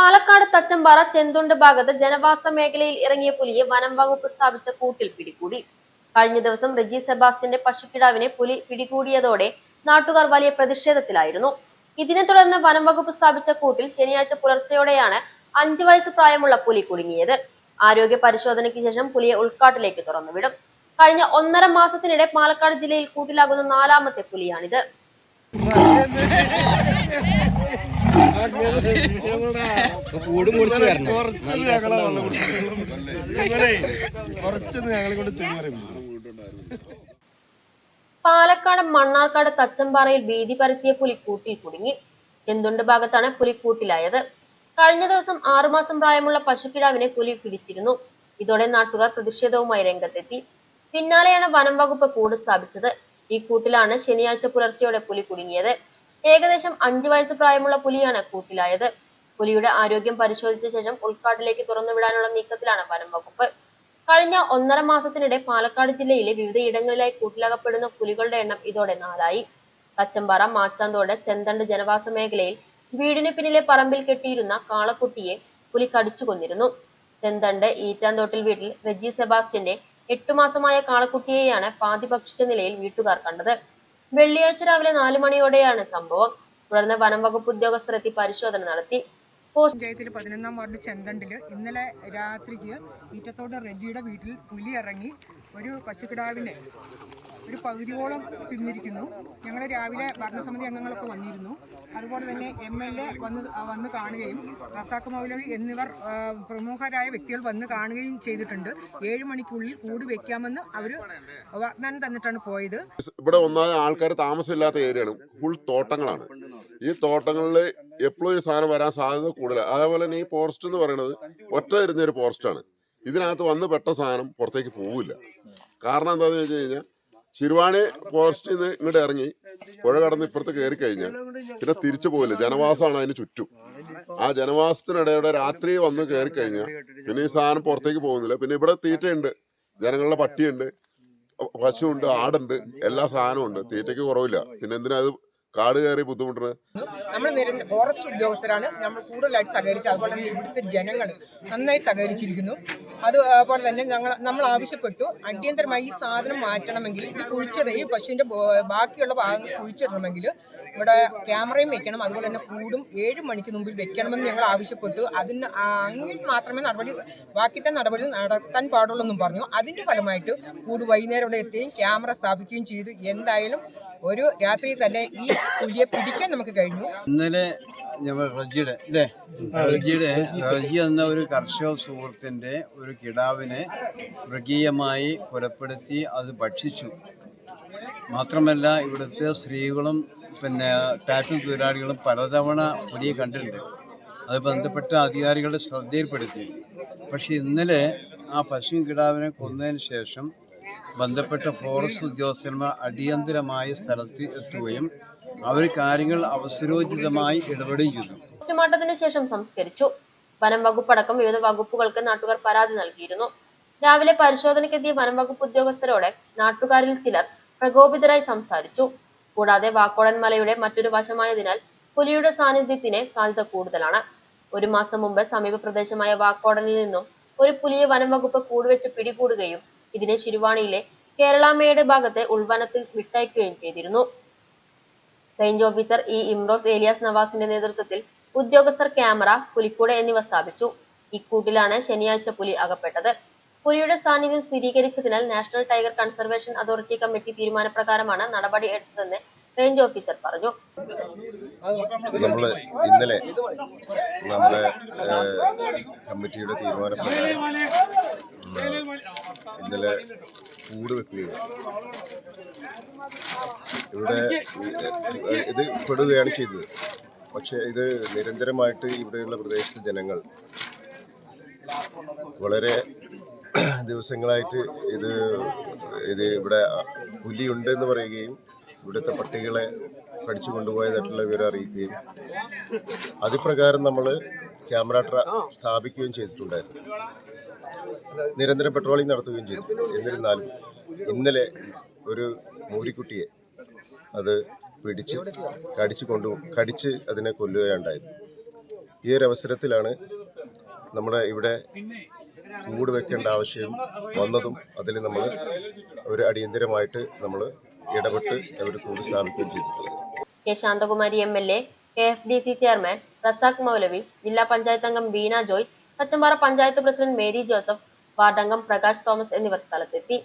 പാലക്കാട് തച്ചമ്പാറ ചെന്തുണ്ട് ഭാഗത്ത് ജനവാസ മേഖലയിൽ ഇറങ്ങിയ പുലിയെ വനം വകുപ്പ് സ്ഥാപിച്ച കൂട്ടിൽ പിടികൂടി. കഴിഞ്ഞ ദിവസം റെജി സെബാസ്റ്റ്യന്റെ പശുക്കിടാവിനെ പുലി പിടികൂടിയതോടെ നാട്ടുകാർ വലിയ പ്രതിഷേധത്തിലായിരുന്നു. ഇതിനെ തുടർന്ന് വനം വകുപ്പ് സ്ഥാപിച്ച കൂട്ടിൽ ശനിയാഴ്ച പുലർച്ചെയോടെയാണ് 5 വയസ്സ് പ്രായമുള്ള പുലി കുടുങ്ങിയത്. ആരോഗ്യ പരിശോധനയ്ക്ക് ശേഷം പുലിയെ ഉൾക്കാട്ടിലേക്ക് തുറന്നുവിടും. കഴിഞ്ഞ 1.5 മാസത്തിനിടെ പാലക്കാട് ജില്ലയിൽ കൂട്ടിലാകുന്ന 4ാമത്തെ പുലിയാണിത്. പാലക്കാട് മണ്ണാർക്കാട് തച്ചമ്പാറയിൽ ഭീതി പരത്തിയ പുലി കൂട്ടിൽ കുടുങ്ങി. ചെന്തുണ്ട് ഭാഗത്താണ് പുലി കൂട്ടിലായത്. കഴിഞ്ഞ ദിവസം 6 മാസം പ്രായമുള്ള പശുക്കിടാവിനെ പുലി പിടിച്ചിരുന്നു. ഇതോടെ നാട്ടുകാർ പ്രതിഷേധവുമായി രംഗത്തെത്തി. പിന്നാലെയാണ് വനം വകുപ്പ് കൂട് സ്ഥാപിച്ചത്. ഈ കൂട്ടിലാണ് ശനിയാഴ്ച പുലർച്ചെയോടെ പുലി കുടുങ്ങിയത്. ഏകദേശം 5 വയസ്സ് പ്രായമുള്ള പുലിയാണ് കൂട്ടിലായത്. പുലിയുടെ ആരോഗ്യം പരിശോധിച്ച ശേഷം ഉൾക്കാട്ടിലേക്ക് തുറന്നുവിടാനുള്ള നീക്കത്തിലാണ് വനം വകുപ്പ്. കഴിഞ്ഞ 1.5 മാസത്തിനിടെ പാലക്കാട് ജില്ലയിലെ വിവിധയിടങ്ങളിലായി കൂട്ടിലകപ്പെടുന്ന പുലികളുടെ എണ്ണം ഇതോടെ 4ആയി. തച്ചമ്പാറ, മാച്ചാന്തോട്, ചെന്തണ്ട് ജനവാസ മേഖലയിൽ വീടിന് പിന്നിലെ പറമ്പിൽ കെട്ടിയിരുന്ന കാളക്കുട്ടിയെ പുലി കടിച്ചു കൊന്നിരുന്നു. ചെന്തണ്ട് ഈറ്റാന്തോട്ടിൽ വീട്ടിൽ റെജി സെബാസ്റ്റ്യന്റെ 8 മാസമായ കാളക്കുട്ടിയെയാണ് പാതി ഭക്ഷിച്ച നിലയിൽ വീട്ടുകാർ കണ്ടത്. വെള്ളിയാഴ്ച രാവിലെ 4 മണിയോടെയാണ് സംഭവം. തുടർന്ന് വനം വകുപ്പ് ഉദ്യോഗസ്ഥർ എത്തി പരിശോധന നടത്തി. പഞ്ചായത്തിൽ 11-ാം വാർഡ് ചെന്തണ്ടില് ഇന്നലെ രാത്രിക്ക് ഈറ്റത്തോട് റെജിയുടെ വീട്ടിൽ പുലി ഇറങ്ങി ഒരു പശുക്കിടാവിനെ ഒരു പകുതിയോളം തിന്നിരിക്കുന്നു. ഞങ്ങൾ രാവിലെ ഭരണസമിതി അംഗങ്ങളൊക്കെ വന്നിരുന്നു. അതുപോലെ തന്നെ MLA വന്ന് കാണുകയും റസാഖ് മൗലവി എന്നിവർ പ്രമുഖരായ വ്യക്തികൾ വന്ന് കാണുകയും ചെയ്തിട്ടുണ്ട്. 7 മണിക്കുള്ളിൽ കൂട് വെക്കാമെന്ന് അവർ വാഗ്ദാനം തന്നിട്ടാണ് പോയത്. ഇവിടെ ഒന്നാമത് ആൾക്കാർ താമസമില്ലാത്ത ഏരിയയാണ്, ഫുൾ തോട്ടങ്ങളാണ്. ഈ തോട്ടങ്ങളിൽ എപ്പോഴും ഈ സാധനം വരാൻ സാധ്യത കൂടുതലാണ്. അതേപോലെ തന്നെ ഈ ഫോറസ്റ്റ് എന്ന് പറയുന്നത് ഒറ്റ ഇരുന്നൊരു ഫോറസ്റ്റാണ്. ഇതിനകത്ത് വന്ന് പെട്ട സാധനം പുറത്തേക്ക് പോവില്ല. കാരണം എന്താണെന്ന് വെച്ച് കഴിഞ്ഞാൽ ശിരുവാണി ഫോറസ്റ്റിൽ നിന്ന് ഇങ്ങോട്ട് ഇറങ്ങി പുഴ കടന്ന് ഇപ്പുറത്ത് കയറി കഴിഞ്ഞാൽ പിന്നെ തിരിച്ചു പോകില്ല. ജനവാസമാണ് അതിന് ചുറ്റും. ആ ജനവാസത്തിനിടയുടെ രാത്രി വന്ന് കയറി കഴിഞ്ഞാൽ പിന്നെ ഈ സാധനം പുറത്തേക്ക് പോകുന്നില്ല. പിന്നെ ഇവിടെ തീറ്റയുണ്ട്, ജനങ്ങളുടെ പട്ടിയുണ്ട്, പശുവുണ്ട്, ആടുണ്ട്, എല്ലാ സാധനവും ഉണ്ട്. തീറ്റയ്ക്ക് കുറവില്ല. പിന്നെ എന്തിനാ അത് കാട് കയറി ബുദ്ധിമുട്ടുന്നത്? നമ്മൾ ഫോറസ്റ്റ് ഉദ്യോഗസ്ഥരാണ് നമ്മൾ കൂടുതലായിട്ട് സഹകരിച്ചത്. അതുപോലെ തന്നെ ഇവിടുത്തെ ജനങ്ങൾ നന്നായി സഹകരിച്ചിരിക്കുന്നു. അതുപോലെ തന്നെ നമ്മൾ ആവശ്യപ്പെട്ടു അടിയന്തരമായി ഈ സാധനം മാറ്റണമെങ്കിൽ ഇത് കുഴിച്ചിടുകയും പശുവിൻ്റെ ബാക്കിയുള്ള ഭാഗങ്ങൾ കുഴിച്ചിടണമെങ്കിൽ ഇവിടെ ക്യാമറയും വെക്കണം. അതുപോലെ തന്നെ കൂടും 7 മണിക്ക് മുമ്പിൽ വെക്കണമെന്ന് ഞങ്ങൾ ആവശ്യപ്പെട്ടു. അതിന് അങ്ങനെ മാത്രമേ ബാക്കിത്തെ നടപടി നടത്താൻ പാടുള്ളൂ പറഞ്ഞു. അതിൻ്റെ ഫലമായിട്ട് കൂട് വൈകുന്നേരം ഇവിടെ എത്തുകയും ക്യാമറ സ്ഥാപിക്കുകയും ചെയ്തു. എന്തായാലും ഒരു രാത്രി തന്നെ ഈ പുലിയെ പിടിക്കാൻ നമുക്ക് കഴിഞ്ഞു. ഇന്നലെ റജി എന്ന ഒരു കർഷക സുഹൃത്തിൻ്റെ ഒരു കിടാവിനെ മൃഗീയമായി കൊലപ്പെടുത്തി അത് ഭക്ഷിച്ചു. മാത്രമല്ല ഇവിടുത്തെ സ്ത്രീകളും പിന്നെ ടാറ്റു തൊഴിലാളികളും പലതവണ പുലിയെ കണ്ടിട്ടുണ്ട്. അത് ബന്ധപ്പെട്ട അധികാരികളുടെ ശ്രദ്ധയിൽപ്പെടുത്തി. പക്ഷേ ഇന്നലെ ആ പശു കിടാവിനെ കൊന്നതിന് ശേഷം ബന്ധപ്പെട്ട ഫോറസ്റ്റ് ഉദ്യോഗസ്ഥന്മാർ അടിയന്തരമായി സ്ഥലത്ത് എത്തുകയും അവർ കാര്യങ്ങൾ അവസരോചിതമായി ഇടപെടുകയും ചെയ്തു. പോസ്റ്റ്മോർട്ടത്തിന് ശേഷം സംസ്കരിച്ചു. വനം വകുപ്പടക്കം വിവിധ വകുപ്പുകൾക്ക് നാട്ടുകാർ പരാതി നൽകിയിരുന്നു. രാവിലെ പരിശോധനയ്ക്കെത്തിയ വനം വകുപ്പ് ഉദ്യോഗസ്ഥരോടെ നാട്ടുകാരിൽ ചിലർ പ്രകോപിതരായി സംസാരിച്ചു. കൂടാതെ വാക്കോടൻ മലയുടെ മറ്റൊരു വശമായതിനാൽ പുലിയുടെ സാന്നിധ്യത്തിന് സാധ്യത കൂടുതലാണ്. 1 മാസം മുമ്പ് സമീപ പ്രദേശമായ വാക്കോടനിൽ നിന്നും ഒരു പുലിയെ വനം വകുപ്പ് കൂടുവെച്ച് പിടികൂടുകയും ഇതിനെ ശിരുവാണിയിലെ കേരളാമേട് ഭാഗത്തെ ഉൾവനത്തിൽ വിട്ടയക്കുകയും ചെയ്തിരുന്നു. റേഞ്ച് ഓഫീസർ ഇമ്രോസ് ഏലിയാസ് നവാസിന്റെ നേതൃത്വത്തിൽ ഉദ്യോഗസ്ഥർ ക്യാമറ, പുലിക്കൂട് എന്നിവ സ്ഥാപിച്ചു. ഇക്കൂട്ടിലാണ് ശനിയാഴ്ച പുലി അകപ്പെട്ടത്. പുലിയുടെ സാന്നിധ്യം സ്ഥിരീകരിച്ചതിനാൽ national tiger conservation authority committee തീരുമാനപ്രകാരമാണ് നടപടി എടുത്തതെന്ന് റേഞ്ച് ഓഫീസർ പറഞ്ഞു. ഇന്നലെ നമ്മുടെ കമ്മിറ്റിയുടെ തീരുമാനപ്രകാരം ഇന്നലെ കൂട് വെക്കുകയും ഇവിടെ ഇത് പെടുകയാണ് ചെയ്തത്. പക്ഷേ ഇത് നിരന്തരമായിട്ട് ഇവിടെയുള്ള പ്രദേശത്തെ ജനങ്ങൾ വളരെ ദിവസങ്ങളായിട്ട് ഇത് ഇവിടെ പുലിയുണ്ട് എന്ന് പറയുകയും ഇവിടുത്തെ പട്ടികളെ കടിച്ചു കൊണ്ടുപോയതായിട്ടുള്ള വിവരം അറിയിക്കുകയും അതുപ്രകാരം നമ്മൾ ക്യാമറ സ്ഥാപിക്കുകയും ചെയ്തിട്ടുണ്ടായിരുന്നു. നിരന്തരം പെട്രോളിംഗ് നടത്തുകയും ചെയ്തു. എന്നിരുന്നാലും ഇന്നലെ ഒരു മൂരിക്കുട്ടിയെ അത് പിടിച്ച് കടിച്ച് അതിനെ കൊല്ലുകയുണ്ടായിരുന്നു. ഈ ഒരു അവസരത്തിലാണ് നമ്മുടെ ഇവിടെ കൂട് വെക്കേണ്ട ആവശ്യം വന്നതും അതിൽ നമ്മൾ ഒരു അടിയന്തരമായിട്ട് നമ്മൾ ഇടപെട്ട് അവർ കൂട് സ്ഥാപിക്കുകയും ചെയ്തിട്ടുള്ളത്. K Shanthakumari MLA, KFDC chairman Razak Moulavi, ജില്ലാ പഞ്ചായത്ത് അംഗം Beena Joy, Thachampara panchayat president Mary Joseph, വാർഡംഗം പ്രകാശ് തോമസ് എന്നിവർ സ്ഥലത്തെത്തി.